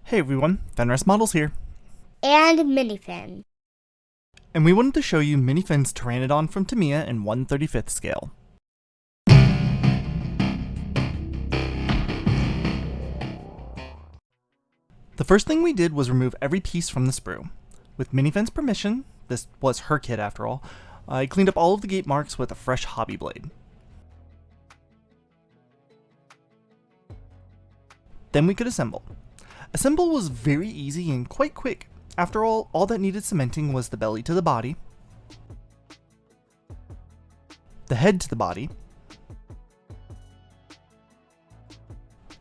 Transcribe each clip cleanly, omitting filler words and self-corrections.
Hey everyone, Fenris Models here. And Mini-Fen. And we wanted to show you Mini-Fen's Pteranodon from Tamiya in 1/35th scale. The first thing we did was remove every piece from the sprue. With Mini-Fen's permission, this was her kit after all, I cleaned up all of the gate marks with a fresh hobby blade. Then we could assemble. Assemble was very easy and quite quick. After all that needed cementing was the belly to the body, the head to the body,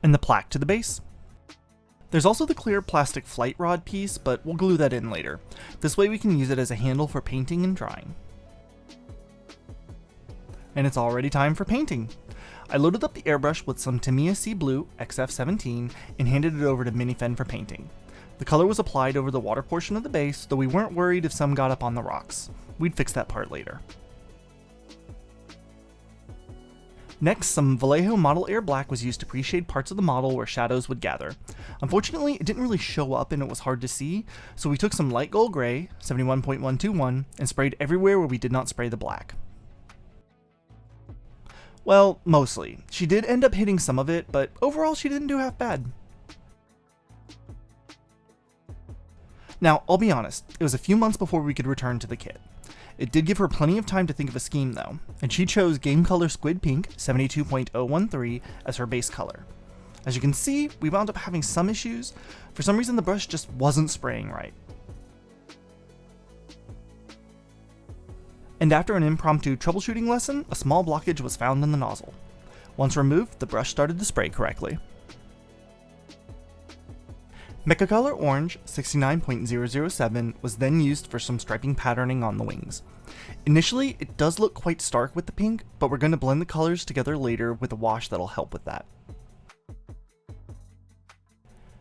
and the plaque to the base. There's also the clear plastic flight rod piece, but we'll glue that in later. This way we can use it as a handle for painting and drying. And it's already time for painting. I loaded up the airbrush with some Tamiya Sea Blue XF17 and handed it over to Mini-Fen for painting. The color was applied over the water portion of the base, though we weren't worried if some got up on the rocks. We'd fix that part later. Next, some Vallejo Model Air Black was used to pre-shade parts of the model where shadows would gather. Unfortunately, it didn't really show up and it was hard to see, so we took some light gold gray, 71.121, and sprayed everywhere where we did not spray the black. Well, mostly. She did end up hitting some of it, but overall she didn't do half bad. Now, I'll be honest, it was a few months before we could return to the kit. It did give her plenty of time to think of a scheme though, and she chose Game Color Squid Pink 72.013 as her base color. As you can see, we wound up having some issues. For some reason the brush just wasn't spraying right. And after an impromptu troubleshooting lesson, a small blockage was found in the nozzle. Once removed, the brush started to spray correctly. Mecha Color Orange 69.007 was then used for some striping patterning on the wings. Initially, it does look quite stark with the pink, but we're going to blend the colors together later with a wash that'll help with that.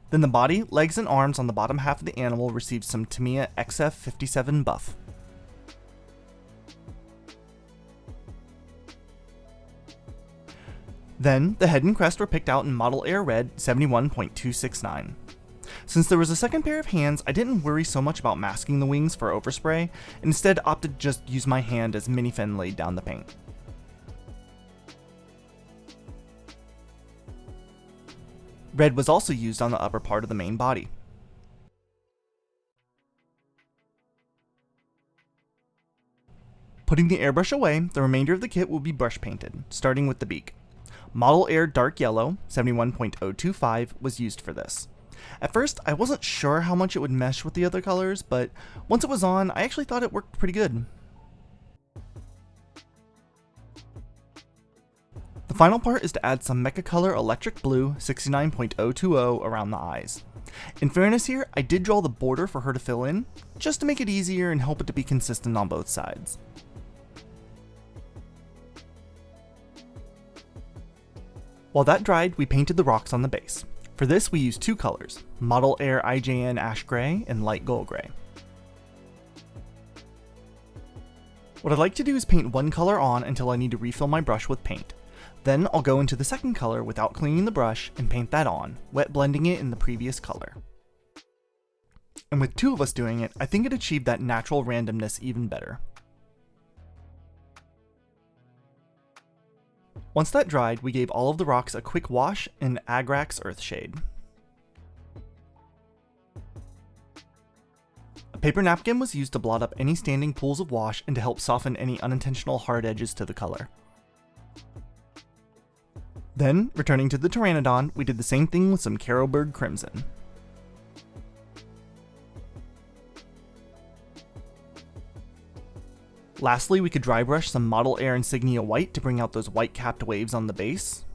Then the body, legs, and arms on the bottom half of the animal received some Tamiya XF57 buff. Then, the head and crest were picked out in Model Air Red 71.269. Since there was a second pair of hands, I didn't worry so much about masking the wings for overspray, and instead opted to just use my hand as Mini-Fen laid down the paint. Red was also used on the upper part of the main body. Putting the airbrush away, the remainder of the kit will be brush painted, starting with the beak. Model Air Dark Yellow 71.025 was used for this. At first, I wasn't sure how much it would mesh with the other colors, but once it was on, I actually thought it worked pretty good. The final part is to add some Mecha Color Electric Blue 69.020 around the eyes. In fairness here, I did draw the border for her to fill in, just to make it easier and help it to be consistent on both sides. While that dried, we painted the rocks on the base. For this, we used two colors, Model Air IJN Ash Gray and Light Gold Gray. What I'd like to do is paint one color on until I need to refill my brush with paint. Then I'll go into the second color without cleaning the brush and paint that on, wet blending it in the previous color. And with two of us doing it, I think it achieved that natural randomness even better. Once that dried, we gave all of the rocks a quick wash in Agrax Earthshade. A paper napkin was used to blot up any standing pools of wash and to help soften any unintentional hard edges to the color. Then, returning to the Pteranodon, we did the same thing with some Carroburg Crimson. Lastly, we could dry brush some Model Air Insignia White to bring out those white capped waves on the base.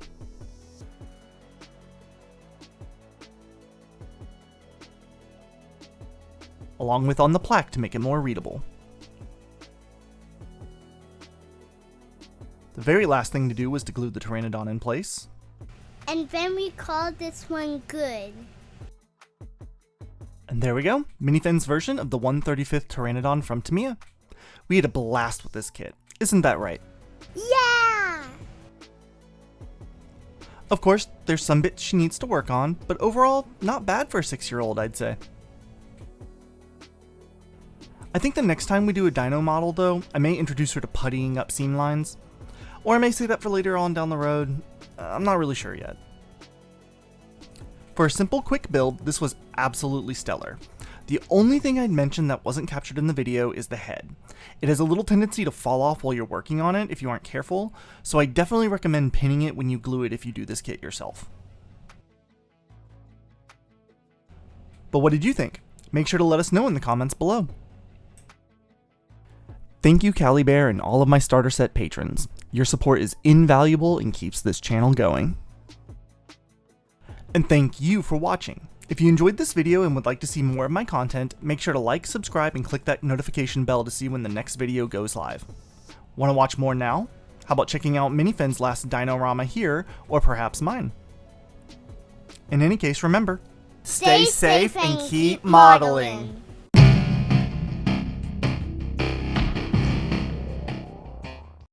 Along with on the plaque to make it more readable. The very last thing to do was to glue the Pteranodon in place. And then we called this one good. And there we go, Mini-Fen's version of the 1/35th Pteranodon from Tamiya. We had a blast with this kit, isn't that right? Yeah! Of course, there's some bits she needs to work on, but overall, not bad for a 6-year-old, I'd say. I think the next time we do a dino model though, I may introduce her to puttying up seam lines. Or I may say that for later on down the road. I'm not really sure yet. For a simple quick build, this was absolutely stellar. The only thing I'd mention that wasn't captured in the video is the head. It has a little tendency to fall off while you're working on it if you aren't careful, so I definitely recommend pinning it when you glue it if you do this kit yourself. But what did you think? Make sure to let us know in the comments below. Thank you Callie Bear and all of my starter set patrons. Your support is invaluable and keeps this channel going. And thank you for watching. If you enjoyed this video and would like to see more of my content, make sure to like, subscribe, and click that notification bell to see when the next video goes live. Want to watch more now? How about checking out Mini-Fen's last Dinorama here, or perhaps mine? In any case, remember, stay safe and keep modeling!